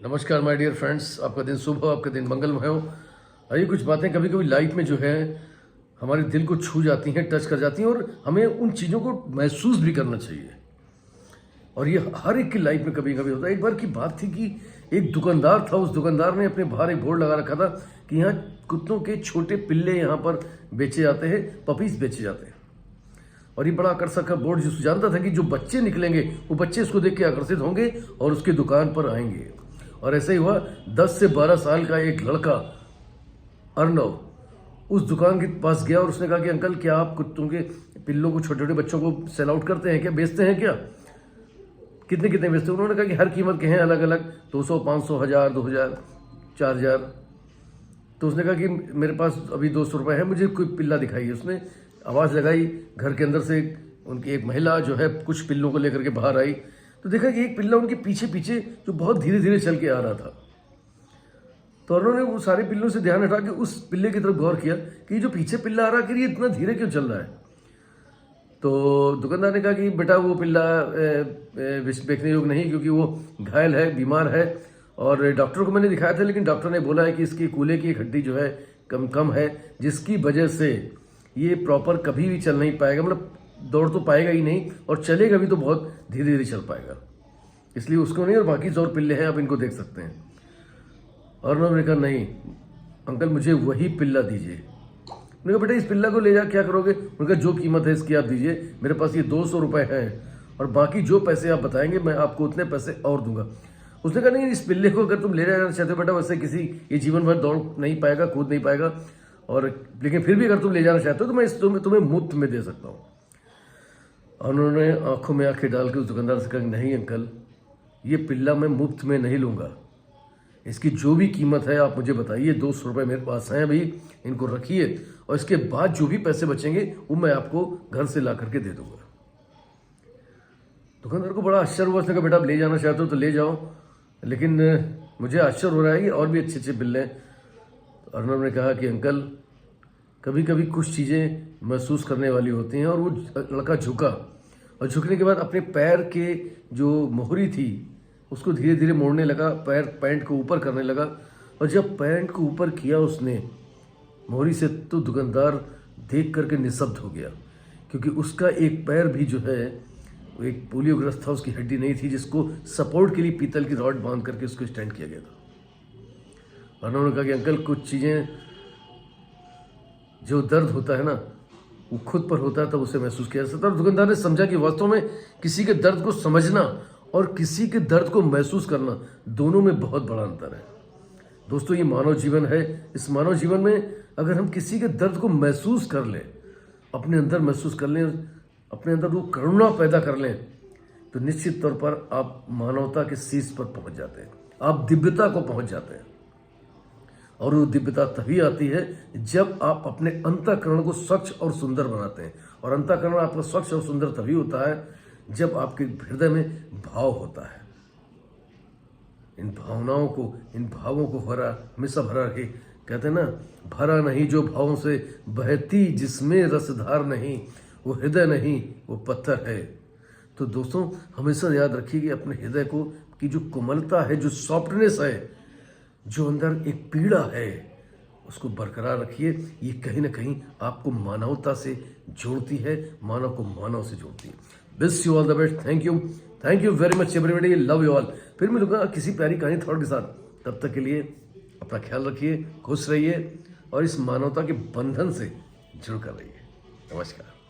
नमस्कार my dear friends, आपका दिन शुभ हो, आपका दिन मंगलमय हो। आइए कुछ बातें कभी कभी लाइफ में जो है हमारे दिल को छू जाती हैं, टच कर जाती हैं और हमें उन चीज़ों को महसूस भी करना चाहिए। और ये हर एक की लाइफ में कभी कभी होता है। एक बार की बात थी कि एक दुकानदार था, उस दुकानदार ने अपने बाहर एक बोर्ड लगा रखा था कि यहाँ कुत्तों के छोटे पिल्ले यहाँ पर बेचे जाते हैं, पपीज बेचे जाते हैं। और ये बड़ा आकर्षक का बोर्ड, जो जानता था कि जो बच्चे निकलेंगे वो बच्चे इसको देख के आकर्षित होंगे और उसकी दुकान पर आएंगे। और ऐसे ही हुआ। 10 से 12 साल का एक लड़का अर्नव उस दुकान के पास गया और उसने कहा कि अंकल, क्या आप कुत्तों के पिल्लों को, छोटे छोटे बच्चों को सेल आउट करते हैं क्या, बेचते हैं क्या, कितने कितने बेचते हैं? उन्होंने कहा कि हर कीमत के हैं अलग अलग, 200, 500, 1000, 2000, 4000। तो उसने कहा कि मेरे पास अभी 200 रुपये है, मुझे कोई पिल्ला दिखाइए। उसने आवाज़ लगाई, घर के अंदर से उनकी एक महिला जो है कुछ पिल्लों को लेकर के बाहर आई। तो देखा कि एक पिल्ला उनके पीछे पीछे जो बहुत धीरे धीरे चल के आ रहा था। तो उन्होंने वो सारे पिल्लों से ध्यान हटा के उस पिल्ले की तरफ गौर किया कि जो पीछे पिल्ला आ रहा है, ये इतना धीरे क्यों चल रहा है। तो दुकानदार ने कहा कि बेटा, वो पिल्ला बेचने योग्य नहीं, क्योंकि वो घायल है, बीमार है, और डॉक्टर को मैंने दिखाया था, लेकिन डॉक्टर ने बोला है कि इसकी कूल्हे की एक हड्डी जो है कम है, जिसकी वजह से ये प्रॉपर कभी भी चल नहीं पाएगा, मतलब दौड़ तो पाएगा ही नहीं, और चलेगा भी तो बहुत धीरे धीरे चल पाएगा। इसलिए उसको नहीं, और बाकी जो और पिल्ले हैं आप इनको देख सकते हैं। और उन्होंने कहा नहीं अंकल, मुझे वही पिल्ला दीजिए। उन्होंने कहा बेटा, इस पिल्ला को ले जा क्या करोगे? उन्होंने कहा जो कीमत है इसकी आप दीजिए, मेरे पास ये 200 रुपये हैं, और बाकी जो पैसे आप बताएंगे मैं आपको उतने पैसे और दूंगा। उसने कहा नहीं, इस पिल्ले को अगर तुम ले जाना चाहते हो बेटा, वैसे किसी ये जीवन भर दौड़ नहीं पाएगा, कूद नहीं पाएगा, और लेकिन फिर भी अगर तुम ले जाना चाहते हो तो मैं तुम्हें मुफ्त में दे सकता हूँ। और उन्होंने आंखों में आंखें डाल के उस दुकानदार से कहा नहीं अंकल, ये पिल्ला मैं मुफ्त में नहीं लूँगा, इसकी जो भी कीमत है आप मुझे बताइए। 200 रुपये मेरे पास हैं अभी, इनको रखिए, और इसके बाद जो भी पैसे बचेंगे वो मैं आपको घर से ला करके दे दूंगा। दुकानदार को बड़ा आश्चर्य हुआ। उसने कहा बेटा, आप ले जाना चाहते हो तो ले जाओ, लेकिन मुझे आश्चर्य हो रहा है कि और भी अच्छे अच्छे बिल्ले हैं। तो अर्नब ने कहा कि अंकल, कभी कभी कुछ चीज़ें महसूस करने वाली होती हैं। और वो लड़का झुका, और झुकने के बाद अपने पैर के जो मोहरी थी उसको धीरे धीरे मोड़ने लगा, पैंट को ऊपर करने लगा। और जब पैंट को ऊपर किया उसने मोहरी से, तो दुकानदार देख करके निशब्द हो गया, क्योंकि उसका एक पैर भी जो है वो एक पोलियोग्रस्त था, उसकी हड्डी नहीं थी, जिसको सपोर्ट के लिए पीतल की रॉड बांध करके उसको स्टैंड किया गया था। और उन्होंने कहा कि अंकल, कुछ चीज़ें, जो दर्द होता है ना वो खुद पर होता है तब उसे महसूस किया जा सकता है। और दुकानदार ने समझा कि वास्तव में किसी के दर्द को समझना और किसी के दर्द को महसूस करना, दोनों में बहुत बड़ा अंतर है। दोस्तों, ये मानव जीवन है। इस मानव जीवन में अगर हम किसी के दर्द को महसूस कर लें, अपने अंदर महसूस कर लें, अपने अंदर वो करुणा पैदा कर लें, तो निश्चित तौर पर आप मानवता के शीर्ष पर पहुंच जाते हैं, आप दिव्यता को पहुंच जाते हैं। और वो दिव्यता तभी आती है जब आप अपने अंतःकरण को स्वच्छ और सुंदर बनाते हैं। और अंतःकरण आपका स्वच्छ और सुंदर तभी होता है जब आपके हृदय में भाव होता है। इन भावनाओं को, इन भावों को हमेशा भरा रहे। कहते हैं ना, भरा नहीं जो भावों से बहती जिसमें रसधार नहीं, वो हृदय नहीं वो पत्थर है। तो दोस्तों, हमेशा याद रखिए कि अपने हृदय को की जो कोमलता है, जो सॉफ्टनेस है, जो अंदर एक पीड़ा है, उसको बरकरार रखिए। ये कहीं ना कहीं आपको मानवता से जोड़ती है, मानव को मानव से जोड़ती है। Wish you all the best. Thank you very much everybody, love you all. फिर मिलूंगा किसी प्यारी कहानी थॉट के साथ। तब तक के लिए अपना ख्याल रखिए, खुश रहिए, और इस मानवता के बंधन से जुड़कर रहिए। नमस्कार।